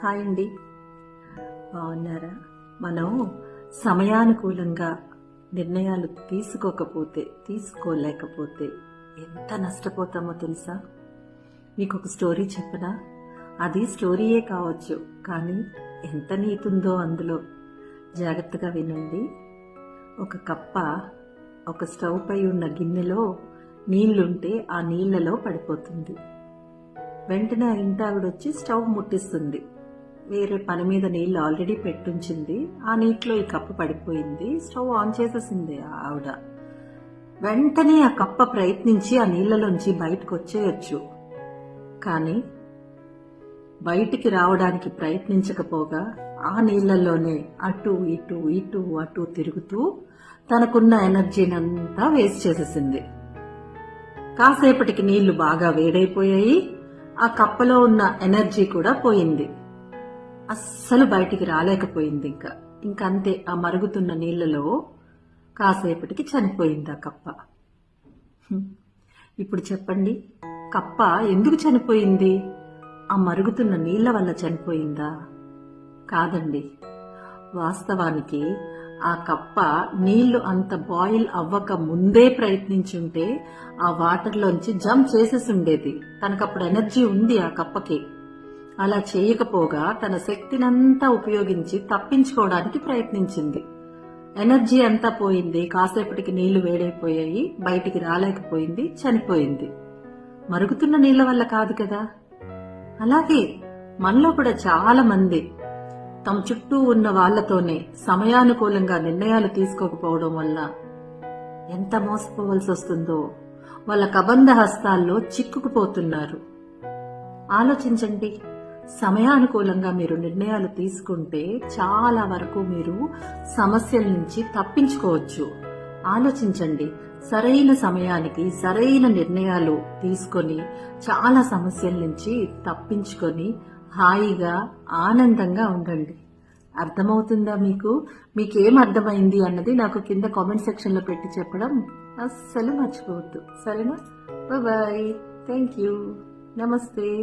Hi అండి, బాగున్నారా? మనం సమయానుకూలంగా నిర్ణయాలు తీసుకోలేకపోతే ఎంత నష్టపోతామో తెలుసా? మీకు ఒక స్టోరీ చెప్పనా? అది స్టోరీయే కావచ్చు, కానీ ఎంత నీతుందో అందులో. జాగ్రత్తగా వినండి. ఒక కప్ప ఒక స్టవ్ పై ఉన్న గిన్నెలో నీళ్లుంటే ఆ నీళ్లలో పడిపోతుంది. వెంటనే ఆ ఇంటి ఆవిడొచ్చి స్టవ్ ముట్టిస్తుంది. వేరే పని మీద నీళ్లు ఆల్రెడీ పెట్టుంచింది. ఆ నీటిలో ఈ కప్ప పడిపోయింది. స్టవ్ ఆన్ చేసేసింది ఆవిడ. వెంటనే ఆ కప్ప ప్రయత్నించి ఆ నీళ్లలోంచి బయటకు వచ్చేయచ్చు. కానీ బయటికి రావడానికి ప్రయత్నించకపోగా ఆ నీళ్లలోనే అటు ఇటు ఇటు అటు తిరుగుతూ తనకున్న ఎనర్జీని అంతా వేస్ట్ చేసేసింది. కాసేపటికి నీళ్లు బాగా వేడైపోయాయి. ఆ కప్పలో ఉన్న ఎనర్జీ కూడా పోయింది. అస్సలు బయటికి రాలేకపోయింది. ఇంకంతే, ఆ మరుగుతున్న నీళ్లలో కాసేపటికి చనిపోయింది ఆ కప్ప. ఇప్పుడు చెప్పండి, కప్ప ఎందుకు చనిపోయింది? ఆ మరుగుతున్న నీళ్ల వల్ల చనిపోయిందా? కాదండి. వాస్తవానికి ఆ కప్ప నీళ్లు అంత బాయిల్ అవ్వక ముందే ప్రయత్నించుంటే ఆ వాటర్లోంచి జంప్ చేసేసి ఉండేది. తనకప్పుడు ఎనర్జీ ఉంది ఆ కప్పకి. అలా చేయకపోగా తన శక్తినంతా ఉపయోగించి తప్పించుకోవడానికి ప్రయత్నించింది. ఎనర్జీ అంతా పోయింది. కాసేపటికి నీళ్లు వేడైపోయాయి, బయటికి రాలేకపోయింది, చనిపోయింది. మరుగుతున్న నీళ్ల వల్ల కాదు కదా. అలాగే మనలో కూడా చాలా మంది తమ చుట్టూ ఉన్న వాళ్లతోనే సమయానుకూలంగా నిర్ణయాలు తీసుకోకపోవడం వల్ల ఎంత మోసపోవలసి వస్తుందో, వాళ్ళ కబంధ హస్తాల్లో చిక్కుకుపోతున్నారు. ఆలోచించండి. సమయానుకూలంగా మీరు నిర్ణయాలు తీసుకుంటే చాలా వరకు మీరు సమస్యల నుంచి తప్పించుకోవచ్చు. ఆలోచించండి. సరైన సమయానికి సరైన నిర్ణయాలు తీసుకొని చాలా సమస్యల నుంచి తప్పించుకొని హాయిగా ఆనందంగా ఉండండి. అర్థమవుతుందా మీకు? మీకేం అర్థమైంది అన్నది నాకు కింద కామెంట్ సెక్షన్ లో పెట్టి చెప్పడం అస్సలు మర్చిపోవద్దు. సరేనా? బాయ్. Thank you. నమస్తే.